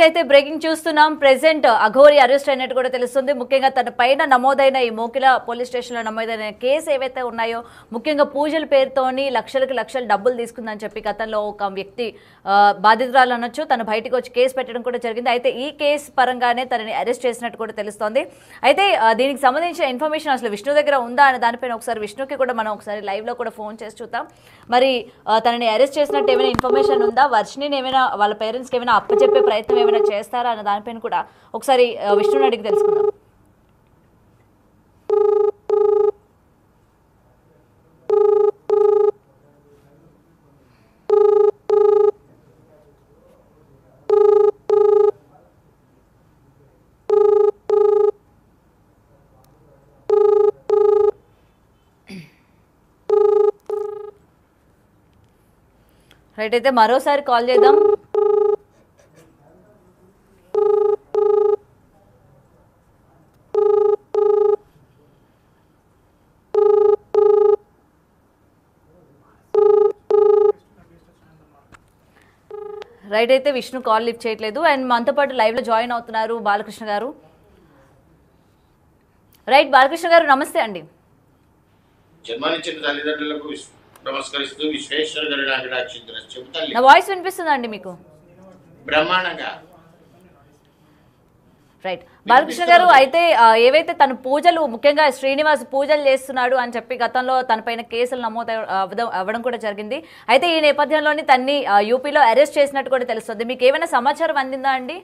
అయితే బ్రేకింగ్ చూస్తున్నాం. Present Aghori arrest అయినట్టు కూడా తెలుస్తుంది. ముఖ్యంగా తన పైన నమోదైన ఈ మోకిల పోలీస్ స్టేషన్లో నమోదైన కేసు ఏవైతే ఉన్నాయో, ముఖ్యంగా పూజల పేరుతోని లక్షలు డబ్బులు తీసుకుందని చెప్పి గతంలో ఒక వ్యక్తి బాధితురాలు అనొచ్చు తను బయటకు వచ్చి కేసు పెట్టడం కూడా జరిగింది. అయితే ఈ కేసు పరంగానే తనని అరెస్ట్ చేసినట్టు కూడా తెలుస్తోంది. అయితే దీనికి సంబంధించిన ఇన్ఫర్మేషన్ అసలు విష్ణు దగ్గర ఉందా అనే దానిపైన ఒకసారి విష్ణుకి కూడా మనం ఒకసారి లైవ్లో కూడా ఫోన్ చేసి చూద్దాం. మరి తనని అరెస్ట్ చేసినట్టు ఏమైనా ఇన్ఫర్మేషన్ ఉందా, వర్షిని ఏమైనా వాళ్ళ పేరెంట్స్కి ఏమైనా అప్పచెప్పే ప్రయత్నం ఏమైనా చేస్తారా అన్న దానిపైన కూడా ఒకసారి విష్ణుని అడిగి తెలుసుకుందాం. రైట్, అయితే మరోసారి కాల్ చేద్దాం. రైట్, అయితే విష్ణు కాల్ లిఫ్ట్ చేయట్లేదు. అండ్ మనతో పాటు లైవ్లో జాయిన్ అవుతున్నారు బాలకృష్ణ గారు. రైట్, బాలకృష్ణ గారు నమస్తే అండి. జన్మనిచ్చిన తల్లిదండ్రులకు నమస్కరిస్తూ విశ్వేశ్వర గారి నా వాయిస్ వినిపిస్తుందా అండి మీకు? బ్రహ్మాండంగా. రైట్, బాలకృష్ణ గారు, అయితే ఏవైతే తను పూజలు ముఖ్యంగా శ్రీనివాస్ పూజలు చేస్తున్నాడు అని చెప్పి గతంలో తన పైన కేసులు నమోదు అవ్వడం కూడా జరిగింది. అయితే ఈ నేపథ్యంలోని తన్ని యూపీలో అరెస్ట్ చేసినట్టు కూడా తెలుస్తుంది. మీకు ఏమైనా సమాచారం అందిందా అండి?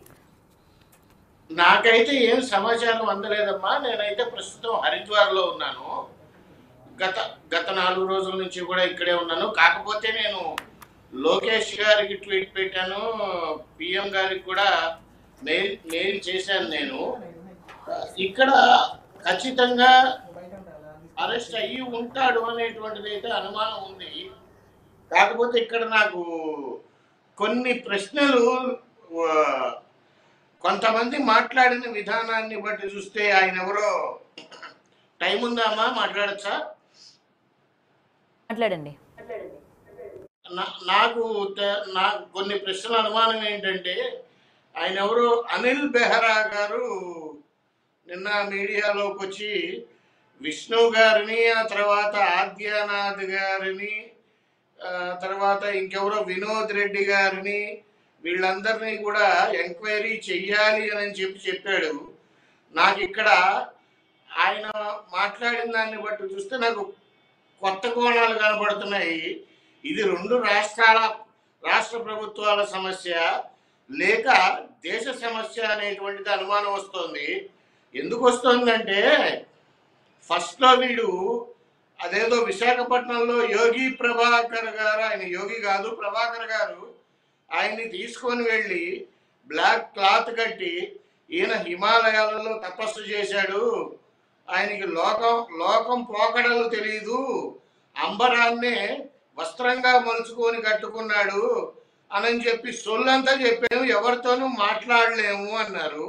నాకైతే ఏం సమాచారం అందలేదమ్మా. నేనైతే ప్రస్తుతం హరిద్వార్లో ఉన్నాను. గత 4 రోజుల నుంచి కూడా ఇక్కడే ఉన్నాను. కాకపోతే నేను లోకేష్ గారికి ట్వీట్ పెట్టాను, పిఎం గారికి కూడా మెయిల్ చేశాను. నేను ఇక్కడ ఖచ్చితంగా అరెస్ట్ అయ్యి ఉంటాడు అనేటువంటిది అయితే అనుమానం ఉంది. కాకపోతే ఇక్కడ నాకు కొన్ని ప్రశ్నలు, కొంతమంది మాట్లాడిన విధానాన్ని బట్టి చూస్తే ఆయన ఎవరో, టైం ఉందా అమ్మా, మాట్లాడచ్చా? మాట్లాడండి. నాకు కొన్ని ప్రశ్నల అనుమానం ఏంటంటే, ఆయన ఎవరు అనిల్ బెహ్రా గారు నిన్న మీడియాలోకి వచ్చి విష్ణు గారిని, ఆ తర్వాత ఆద్యానాథ్ గారిని, తర్వాత ఇంకెవరో వినోద్ రెడ్డి గారిని, వీళ్ళందరినీ కూడా ఎంక్వైరీ చెయ్యాలి అని చెప్పాడు. నాకు ఇక్కడ ఆయన మాట్లాడిన దాన్ని బట్టి చూస్తే నాకు కొత్త కోణాలు కనబడుతున్నాయి. ఇది 2 రాష్ట్ర ప్రభుత్వాల సమస్య లేక దేశ సమస్య అనేటువంటిది అనుమానం వస్తుంది. ఎందుకు వస్తుందంటే, ఫస్ట్లో వీడు అదేదో విశాఖపట్నంలో యోగి ప్రభాకర్ గారు, ఆయన యోగి కాదు ప్రభాకర్ గారు, ఆయన్ని తీసుకొని వెళ్ళి బ్లాక్ క్లాత్ కట్టి ఈయన హిమాలయాలలో తపస్సు చేశాడు, ఆయనకి లోకం పోకడలు తెలియదు, అంబరాన్నే వస్త్రంగా మలుచుకొని కట్టుకున్నాడు అని చెప్పి సొల్లంతా చెప్పాము, ఎవరితోనూ మాట్లాడలేము అన్నారు.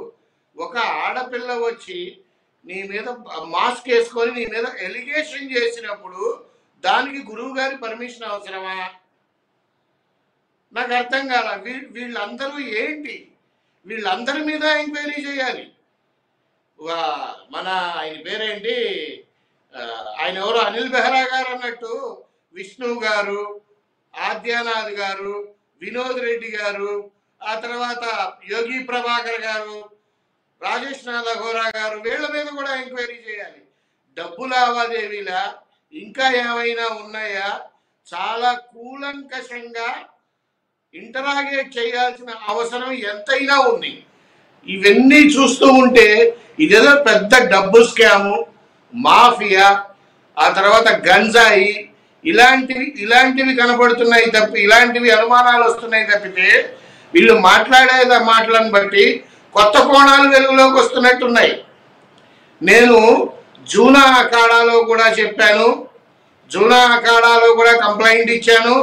ఒక ఆడపిల్ల వచ్చి నీ మీద మాస్క్ వేసుకొని నీ మీద ఎలిగేషన్ చేసినప్పుడు దానికి గురువు గారి పర్మిషన్ అవసరమా? నాకు అర్థం కాల. వీళ్ళందరూ ఏంటి? వీళ్ళందరి మీద ఎంక్వైరీ చేయాలి. మన ఆయన పేరేంటి, ఆయన ఎవరు అనిల్ బెహ్రా గారు అన్నట్టు విష్ణు గారు, ఆద్యానాథ్ గారు, వినోద్ రెడ్డి గారు, ఆ తర్వాత యోగి ప్రభాకర్ గారు, రాజేష్ నాథఘోరా గారు, వీళ్ళ మీద కూడా ఎంక్వైరీ చేయాలి. డబ్బు లావాదేవీలా ఇంకా ఏమైనా ఉన్నాయా? చాలా కూలంకషంగా ఇంటరాగేట్ చేయాల్సిన అవసరం ఎంతైనా ఉంది. ఇవన్నీ చూస్తూ ఉంటే ఇదేదో పెద్ద డబ్బు స్కాము, మాఫియా, ఆ తర్వాత గంజాయి, ఇలాంటివి కనబడుతున్నాయి తప్పి, ఇలాంటివి అనుమానాలు వస్తున్నాయి తప్పితే వీళ్ళు మాట్లాడే మాటలను బట్టి కొత్త కోణాలు వెలుగులోకి వస్తున్నట్టున్నాయి. నేను జూనా అఖాడాలో కూడా చెప్పాను, జూనా అఖాడాలో కూడా కంప్లైంట్ ఇచ్చాను,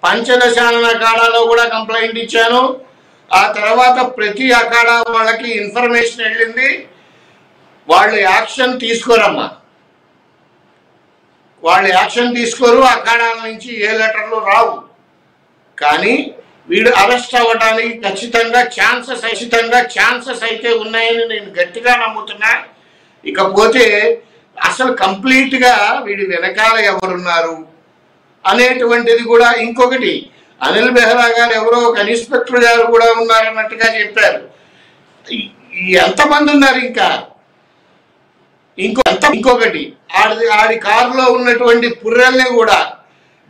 పంచదశాన అఖాడాలో కూడా కంప్లైంట్ ఇచ్చాను. ఆ తర్వాత ప్రతి అఖాడా వాళ్ళకి ఇన్ఫర్మేషన్ వెళ్ళింది. వాళ్ళు యాక్షన్ తీసుకోరమ్మా, వాళ్ళు యాక్షన్ తీసుకోరు. అఖాడాల నుంచి ఏ లెటర్లు రావు. కానీ వీడు అరెస్ట్ అవ్వడానికి ఖచ్చితంగా ఛాన్సెస్ అయితే ఉన్నాయని నేను గట్టిగా నమ్ముతున్నా. ఇకపోతే అసలు కంప్లీట్గా వీడి వెనకాల ఎవరున్నారు అనేటువంటిది కూడా ఇంకొకటి. అనిల్ బెహ్రా గారు ఎవరో ఒక ఇన్స్పెక్టర్ గారు కూడా ఉన్నారన్నట్టుగా చెప్పారు. ఎంతమంది ఉన్నారు ఇంకా? ఇంకొకటి ఆడి కారులో ఉన్నటువంటి పుర్రెల్ని కూడా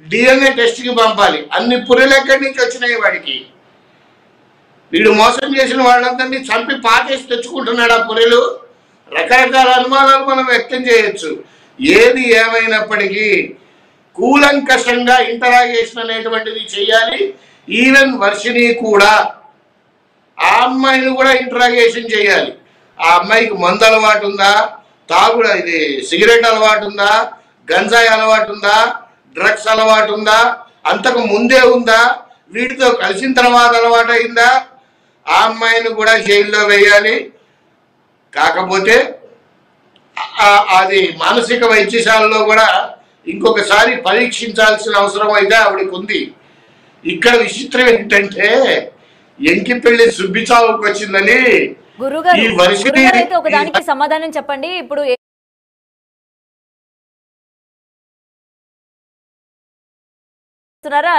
DNA టెస్ట్కి పంపాలి. అన్ని పుర్రెలు ఎక్కడి నుంచి వచ్చినాయి వాడికి? వీడు మోసం చేసిన వాళ్ళందరినీ చంపి పాతేసి తెచ్చుకుంటున్నాడు ఆ పుర్రెలు. రకరకాల అనుమానాలు మనం వ్యక్తం చేయొచ్చు. ఏది ఏమైనప్పటికీ కూలంకషంగా ఇంటరాగేషన్ అనేటువంటిది చేయాలి. ఈవెన్ వర్షిని కూడా, ఆ అమ్మాయిని కూడా ఇంటరాగేషన్ చేయాలి. ఆ అమ్మాయికి మందు అలవాటు ఉందా, ఇది సిగరెట్ అలవాటు ఉందా, గంజాయి అలవాటు ఉందా, డ్రగ్స్ అలవాటు ఉందా, అంతకు ముందే ఉందా, వీటితో కలిసిన తర్వాత అలవాటు అయిందా, ఆ అమ్మాయిని కూడా జైల్లో వేయాలి. కాకపోతే అది మానసిక వైద్యశాలలో కూడా ఇంకొకసారి పరీక్షించాల్సిన అవసరం అయితే ఆవిడకి ఉంది. ఇక్కడ విచిత్రం ఏంటంటే ఎంకిపెళ్లి సుబ్బిచావుకు వచ్చిందని ఈ వర్షిని ఒకదానికి సమాధానం చెప్పండి. ఇప్పుడు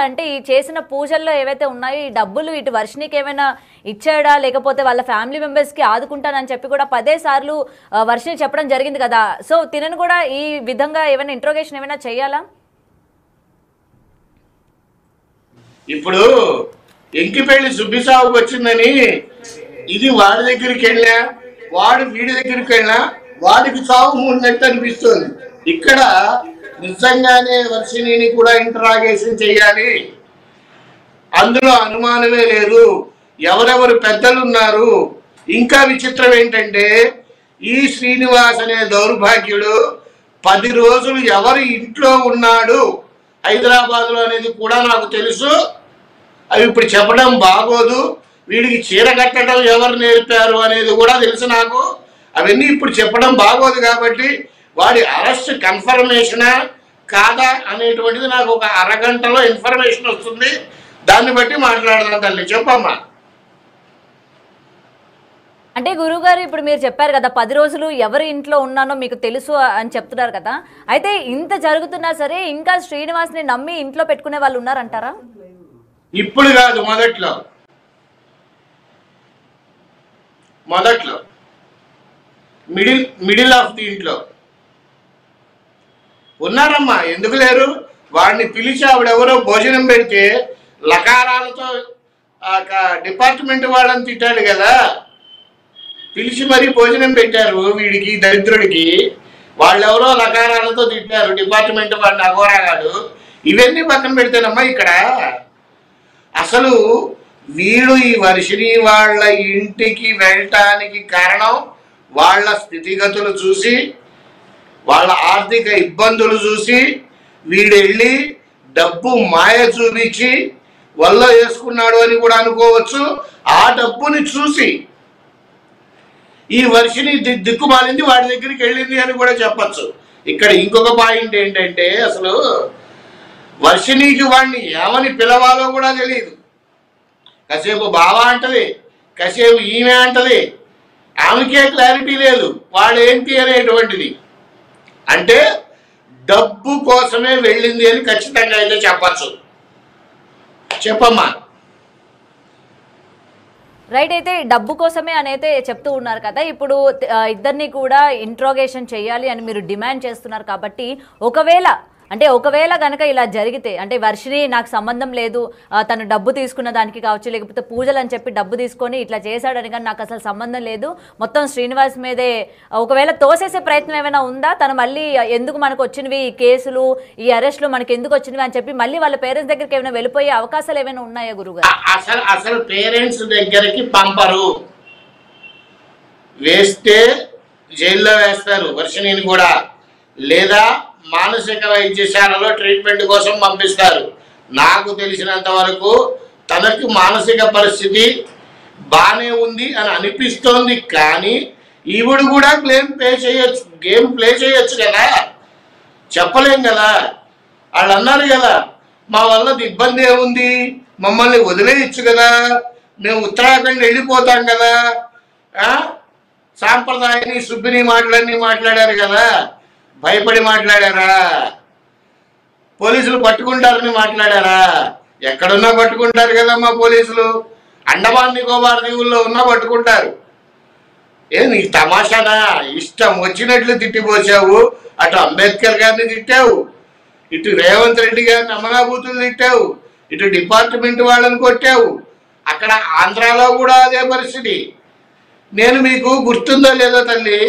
అంటే ఈ చేసిన పూజల్లో ఏవైతే ఉన్నాయో ఈ డబ్బులు ఇటు వర్షినికి ఏమైనా ఇచ్చాడా, లేకపోతే వాళ్ళ ఫ్యామిలీ మెంబర్స్ కి ఆదుకుంటానని చెప్పి కూడా 10 సార్లు వర్షిని చెప్పడం జరిగింది కదా. సో తినను కూడా ఈ విధంగా ఏమైనా ఇంట్రోగేషన్ ఏమైనా చేయాలా? ఇప్పుడు ఎంకిపెళ్లి సుబ్బిసావుకు వచ్చిందని ఇది వాడి దగ్గరికి వెళ్ళా, వాడు వీడి దగ్గరికి వెళ్ళా, వాడికి చావు మూడినట్టు అనిపిస్తుంది. ఇక్కడ నిజంగానే వర్షిణిని కూడా ఇంటరాగేషన్ చేయాలి. అందులో అనుమానమే లేదు. ఎవరెవరు పెద్దలు ఉన్నారు. ఇంకా విచిత్రం ఏంటంటే ఈ శ్రీనివాస్ అనే దౌర్భాగ్యుడు 10 రోజులు ఎవరి ఇంట్లో ఉన్నాడు హైదరాబాద్లో అనేది కూడా నాకు తెలుసు. అవి ఇప్పుడు చెప్పడం బాగోదు. వీడికి చీర కట్టడం ఎవరు నేర్పారు అనేది కూడా తెలుసు నాకు. అవన్నీ ఇప్పుడు చెప్పడం బాగోదు. కాబట్టి వాడి అరెస్ట్ కన్ఫర్మేషనా కాదా అనేటువంటిది నాకు ఒక అరగంటలో ఇన్ఫర్మేషన్ వస్తుంది. దాన్ని బట్టి మాట్లాడదాం తల్లి. చెప్పమ్మా. అంటే గురువుగారు ఇప్పుడు మీరు చెప్పారు కదా 10 రోజులు ఎవరి ఇంట్లో ఉన్నానో మీకు తెలుసు అని చెప్తున్నారు కదా. అయితే ఇంత జరుగుతున్నా సరే ఇంకా శ్రీనివాస్ని నమ్మి ఇంట్లో పెట్టుకునే వాళ్ళు ఉన్నారంటారా? ఇప్పుడు కాదు, మొదట్లో మిడిల్ ఆఫ్ ది ఇంట్లో ఉన్నారమ్మా. ఎందుకు లేరు? వాడిని పిలిచి ఆవిడెవరో భోజనం పెడితే లకారాలతో డిపార్ట్మెంట్ వాళ్ళని తిట్టాడు కదా. పిలిచి మరీ భోజనం పెట్టారు వీడికి, దరిద్రుడికి. వాళ్ళెవరో లకారాలతో తిట్టారు డిపార్ట్మెంట్ వాడిని, అఘోరాగాడు. ఇవన్నీ పక్కన పెడితేనమ్మా ఇక్కడ అసలు వీడు ఈ వర్షిని వాళ్ళ ఇంటికి వెళ్ళటానికి కారణం వాళ్ళ స్థితిగతులు చూసి, వాళ్ళ ఆర్థిక ఇబ్బందులు చూసి వీడు వెళ్ళి డబ్బు మాయ చూపించి వల్ల వేసుకున్నాడు అని కూడా అనుకోవచ్చు. ఆ డబ్బుని చూసి ఈ వర్షిని దిక్కుమాలింది, వాడి దగ్గరికి వెళ్ళింది అని కూడా చెప్పచ్చు. ఇక్కడ ఇంకొక పాయింట్ ఏంటంటే అసలు వర్షినికి వాడిని ఏమని పిలవాలో కూడా తెలియదు. కాసేపు బావా అంటది, కాసేపు ఈమె అంటది. ఆమెకే క్లారిటీ లేదు వాడేంటి అనేటువంటిది. అంటే డబ్బు కోసమే వెళ్ళింది అని ఖచ్చితంగా అయితే చెప్పచ్చు. చెప్పమ్మా. రైట్. అయితే డబ్బు కోసమే అని అయితే చెప్తూ ఉన్నారు కదా. ఇప్పుడు ఇద్దరిని కూడా ఇంట్రోగేషన్ చేయాలి అని మీరు డిమాండ్ చేస్తున్నారు కాబట్టి ఒకవేళ కనుక ఇలా జరిగితే, అంటే వర్షిని నాకు సంబంధం లేదు, తను డబ్బు తీసుకున్న దానికి కావచ్చు, లేకపోతే పూజలు అని చెప్పి డబ్బు తీసుకొని ఇట్లా చేశాడని కానీ నాకు అసలు సంబంధం లేదు, మొత్తం శ్రీనివాస్ మీదే ఒకవేళ తోసేసే ప్రయత్నం ఏమైనా ఉందా? తను మళ్ళీ ఎందుకు మనకు వచ్చినవి ఈ కేసులు, ఈ అరెస్టులు మనకి ఎందుకు వచ్చినవి అని చెప్పి మళ్ళీ వాళ్ళ పేరెంట్స్ దగ్గరికి ఏమైనా వెళ్ళిపోయే అవకాశాలు ఏమైనా ఉన్నాయా గురుగారు? అసలు పేరెంట్స్ దగ్గరికి పంపరు. వేస్తే జైల్లో వేస్తారు వర్షిణిని కూడా, లేదా మానసిక వైద్యశాలలో ట్రీట్మెంట్ కోసం పంపిస్తారు. నాకు తెలిసినంత వరకు తనకు మానసిక పరిస్థితి బాగానే ఉంది అని అనిపిస్తోంది. కానీ ఈవిడు కూడా గేమ్ ప్లే చేయొచ్చు కదా. చెప్పలేం కదా. వాళ్ళు అన్నారు కదా, మా వల్ల ఇబ్బంది ఏముంది, మమ్మల్ని వదిలేయచ్చు కదా, మేము ఉత్తరాఖండ్ వెళ్ళిపోతాం కదా, సాంప్రదాయాన్ని సుబ్బిని మాటలన్నీ మాట్లాడారు కదా, భయపడి మాట్లాడారా? పోలీసులు పట్టుకుంటారని మాట్లాడారా? ఎక్కడున్నా పట్టుకుంటారు కదమ్మా పోలీసులు. అండమాన్ నికోబార్ దీవుల్లో ఉన్నా పట్టుకుంటారు. నీకు తమాషానా? ఇష్టం వచ్చినట్లు తిట్టిపోసావు. అటు అంబేద్కర్ గారిని తిట్టావు, ఇటు రేవంత్ రెడ్డి గారిని అమరాబూతులు తిట్టావు, ఇటు డిపార్ట్మెంట్ వాళ్ళని కొట్టావు. అక్కడ ఆంధ్రాలో కూడా అదే పరిస్థితి. నేను మీకు గుర్తుందో లేదో తల్లి,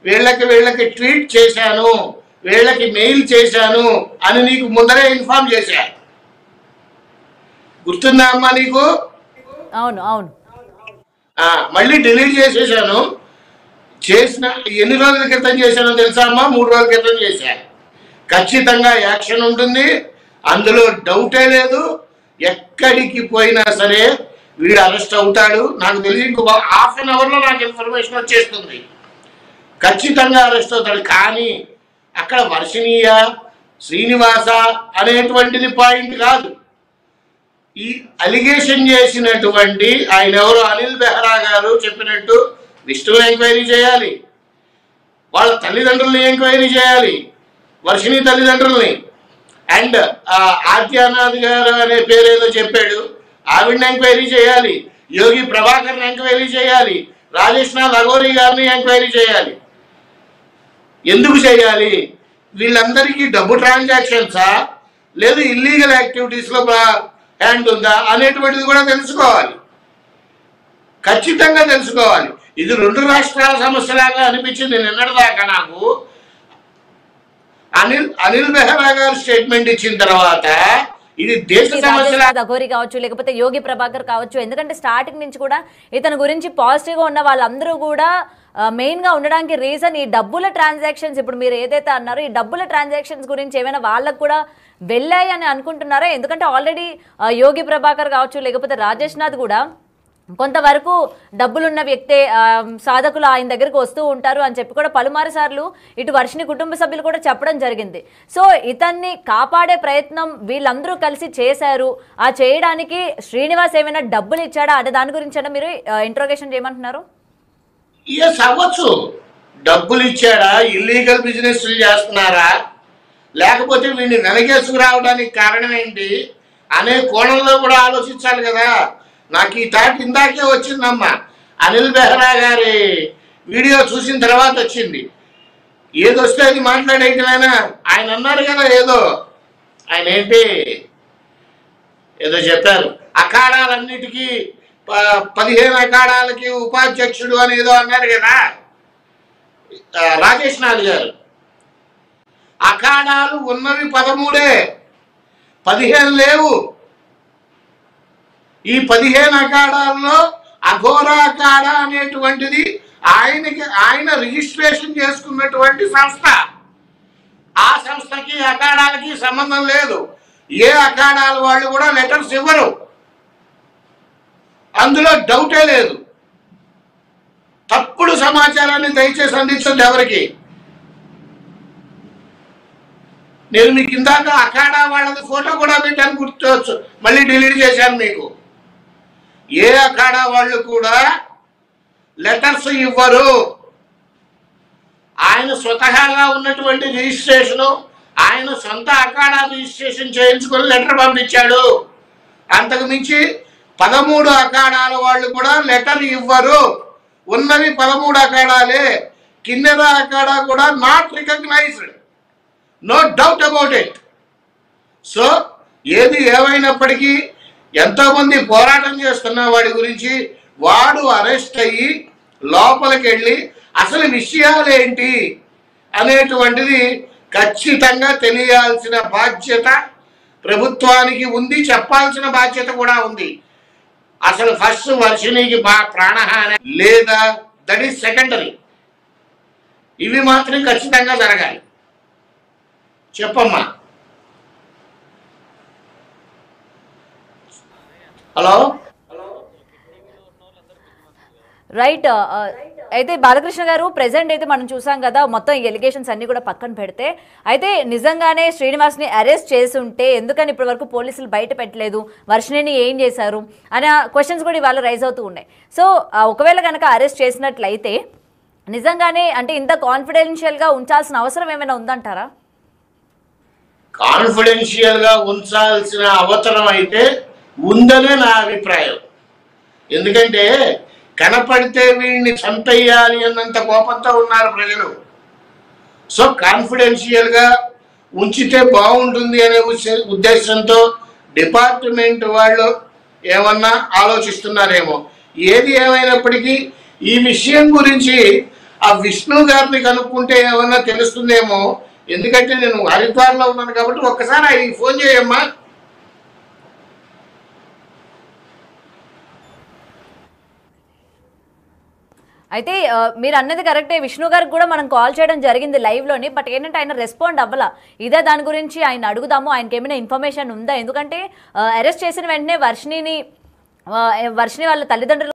వీళ్ళకి ట్వీట్ చేశాను, వీళ్ళకి మెయిల్ చేశాను అని నీకు ముందరే ఇన్ఫార్మ్ చేశా. గుర్తుందా అమ్మా నీకు? అవును అవును. మళ్ళీ డిలీట్ చేసేసాను. చేసిన ఎన్ని రోజుల క్రితం చేశానో తెలుసా అమ్మా? 3 రోజుల క్రితం చేశా. ఖచ్చితంగా యాక్షన్ ఉంటుంది, అందులో డౌటే లేదు. ఎక్కడికి పోయినా సరే వీడు అరెస్ట్ అవుతాడు. నాకు తెలిసి ఇంకో హాఫ్ అన్ అవర్లో నాకు ఇన్ఫర్మేషన్ వచ్చేస్తుంది. ఖచ్చితంగా అరెస్ట్ అవుతాడు. కానీ అక్కడ వర్షిణీయ, శ్రీనివాస అనేటువంటిది పాయింట్ కాదు. ఈ అలిగేషన్ చేసినటువంటి ఆయన ఎవరు, అనిల్ బెహ్రా గారు చెప్పినట్టు విష్ణు ఎంక్వైరీ చేయాలి, వాళ్ళ తల్లిదండ్రుల్ని ఎంక్వైరీ చేయాలి, వర్షిణి తల్లిదండ్రుల్ని, అండ్ ఆద్యానాథ్ గారు అనే పేరేదో చెప్పాడు, ఆవిడని ఎంక్వైరీ చేయాలి, యోగి ప్రభాకర్ని ఎంక్వైరీ చేయాలి, రాజేష్ నాథ్ అఘోరి గారిని ఎంక్వైరీ చేయాలి. ఎందుకు చేయాలి? వీళ్ళందరికీ డబ్బు ట్రాన్సాక్షన్సా, లేదు ఇల్లీగల్ యాక్టివిటీస్లో హ్యాండ్ ఉందా అనేటువంటిది కూడా తెలుసుకోవాలి. ఖచ్చితంగా తెలుసుకోవాలి. ఇది 2 రాష్ట్రాల సమస్యలాగా అనిపించింది నిన్నటిదాకా నాకు. అనిల్ బెహ్రా గారు స్టేట్మెంట్ ఇచ్చిన తర్వాత ఇది దేశ సమస్య. అఘోరి కావచ్చు, లేకపోతే యోగి ప్రభాకర్ కావచ్చు, ఎందుకంటే స్టార్టింగ్ నుంచి కూడా ఇతని గురించి పాజిటివ్ గా ఉన్న వాళ్ళందరూ కూడా మెయిన్ గా ఉండడానికి రీజన్ ఈ డబ్బుల ట్రాన్సాక్షన్స్. ఇప్పుడు మీరు ఏదైతే అన్నారో ఈ డబ్బుల ట్రాన్సాక్షన్స్ గురించి ఏమైనా వాళ్ళకు కూడా వెళ్ళాయి అని అనుకుంటున్నారా? ఎందుకంటే ఆల్రెడీ యోగి ప్రభాకర్ కావచ్చు, లేకపోతే రాజేష్ నాథ్ కూడా కొంతవరకు డబ్బులున్న వ్యక్తే, సాధకులు ఆయన దగ్గరికి వస్తూ ఉంటారు అని చెప్పి కూడా పలుమారు సార్లు ఇటు వర్షిణి కుటుంబ సభ్యులు కూడా చెప్పడం జరిగింది. సో ఇతన్ని కాపాడే ప్రయత్నం వీళ్ళందరూ కలిసి చేశారు. ఆ చేయడానికి శ్రీనివాస్ ఏమైనా డబ్బులు ఇచ్చాడా అనే దాని గురించి మీరు ఇంట్రోగేషన్ చేయమంటున్నారు? అవ్వచ్చు. డబ్బులు ఇచ్చాడా, ఇల్లీగల్ బిజినెస్ చేస్తున్నారా, లేకపోతే వీడిని వెనకేసుకురావడానికి కారణం ఏంటి అనే కోణంలో కూడా ఆలోచించాలి కదా. నాకు ఈ థాట్ ఇందాకే వచ్చిందమ్మా. అనిల్ బెహ్రా గారి వీడియో చూసిన తర్వాత వచ్చింది. ఏదొస్తే అది మాట్లాడేయటమేనా? ఆయన అన్నారు కదా ఏదో, ఆయన ఏంటి ఏదో చెప్పారు, అఖాడాలన్నిటికీ 15 అఖాడాలకి ఉపాధ్యక్షుడు అని ఏదో అన్నారు కదా రాజేష్ నాథ్ గారు. అఖాడాలు ఉన్నవి 13, 15 లేవు. ఈ 15 అఖాడాల్లో అఘోరా అఖాడా అనేటువంటిది ఆయన రిజిస్ట్రేషన్ చేసుకున్నటువంటి సంస్థ. ఆ సంస్థకి అఖాడాలకి సంబంధం లేదు. ఏ అఖాడాల వాళ్ళు కూడా లెటర్స్ ఇవ్వరు, అందులో డౌటే లేదు. తప్పుడు సమాచారాన్ని దయచేసి అందించండి ఎవరికి. నేను మీకు ఇందాక అఖాడా వాళ్ళది ఫోటో కూడా పెట్టాను, గుర్తొచ్చు, మళ్ళీ డిలీట్ చేశాను మీకు. ఏ అఖాడా వాళ్ళు కూడా లెటర్స్ ఇవ్వరు. ఆయన స్వతహాగా ఉన్నటువంటి రిజిస్ట్రేషను, ఆయన సొంత అఖాడా రిజిస్ట్రేషన్ చేయించుకొని లెటర్ పంపించాడు. అంతకు మించి 13 అఖాడాల వాళ్ళు కూడా లెటర్ ఇవ్వరు. ఉన్నవి 13 అఖాడాలే. కిన్నెర అఖాడా కూడా not recognised, no doubt about it. So ఏది ఏమైనప్పటికీ ఎంతోమంది పోరాటం చేస్తున్న వాడి గురించి వాడు అరెస్ట్ అయ్యి లోపలికి వెళ్ళి అసలు విషయాలేంటి అనేటువంటిది ఖచ్చితంగా తెలియాల్సిన బాధ్యత ప్రభుత్వానికి ఉంది, చెప్పాల్సిన బాధ్యత కూడా ఉంది. అసలు ఫస్ట్ వర్షిణికి ప్రాణహాని లేదా దట్ ఈస్ సెకండరీ. ఇవి మాత్రం ఖచ్చితంగా జరగాలి. చెప్పమ్మా. Hello right. అయితే బాలకృష్ణ గారు ప్రెసెంట్ అయితే మనం చూసాం కదా, మొత్తం ఎలిగేషన్స్ అన్ని కూడా పక్కన పెడితే, అయితే నిజంగానే శ్రీనివాస్ని అరెస్ట్ చేసి ఉంటే ఎందుకని ఇప్పటి వరకు పోలీసులు బయట పెట్టలేదు, వర్షిణిని ఏం చేశారు అనే క్వశ్చన్స్ కూడా ఇవాళ రైజ్ అవుతూ ఉన్నాయి. సో ఒకవేళ కనుక అరెస్ట్ చేసినట్లయితే నిజంగానే అంటే ఇంత కాన్ఫిడెన్షియల్గా ఉంచాల్సిన అవసరం ఏమైనా ఉందంటారా? కాన్ఫిడెన్షియల్గా ఉంచాల్సిన అవసరం అయితే ఉందనే నా అభిప్రాయం. ఎందుకంటే కనపడితే వీడిని చంపేయాలి అన్నంత కోపంతో ఉన్నారు ప్రజలు. సో కాన్ఫిడెన్షియల్గా ఉంచితే బాగుంటుంది అనే ఉద్దేశంతో డిపార్ట్మెంట్ వాళ్ళు ఏమన్నా ఆలోచిస్తున్నారేమో. ఏది ఏమైనప్పటికీ ఈ విషయం గురించి ఆ విష్ణు గారిని కనుక్కుంటే ఏమన్నా తెలుస్తుందేమో. ఎందుకంటే నేను హరిద్వార్లో ఉన్నాను కాబట్టి ఒక్కసారి ఆయనకి ఫోన్ చేయమ్మా. అయితే మీరు అన్నది కరెక్టే, విష్ణు గారికి కూడా మనం కాల్ చేయడం జరిగింది లైవ్లోని. బట్ ఏంటంటే ఆయన రెస్పాండ్ అవ్వాల. ఇదే దాని గురించి ఆయన అడుగుదాము, ఆయనకి ఏమైనా ఇన్ఫర్మేషన్ ఉందా. ఎందుకంటే అరెస్ట్ చేసిన వెంటనే వర్షిణి వాళ్ళ తల్లిదండ్రులు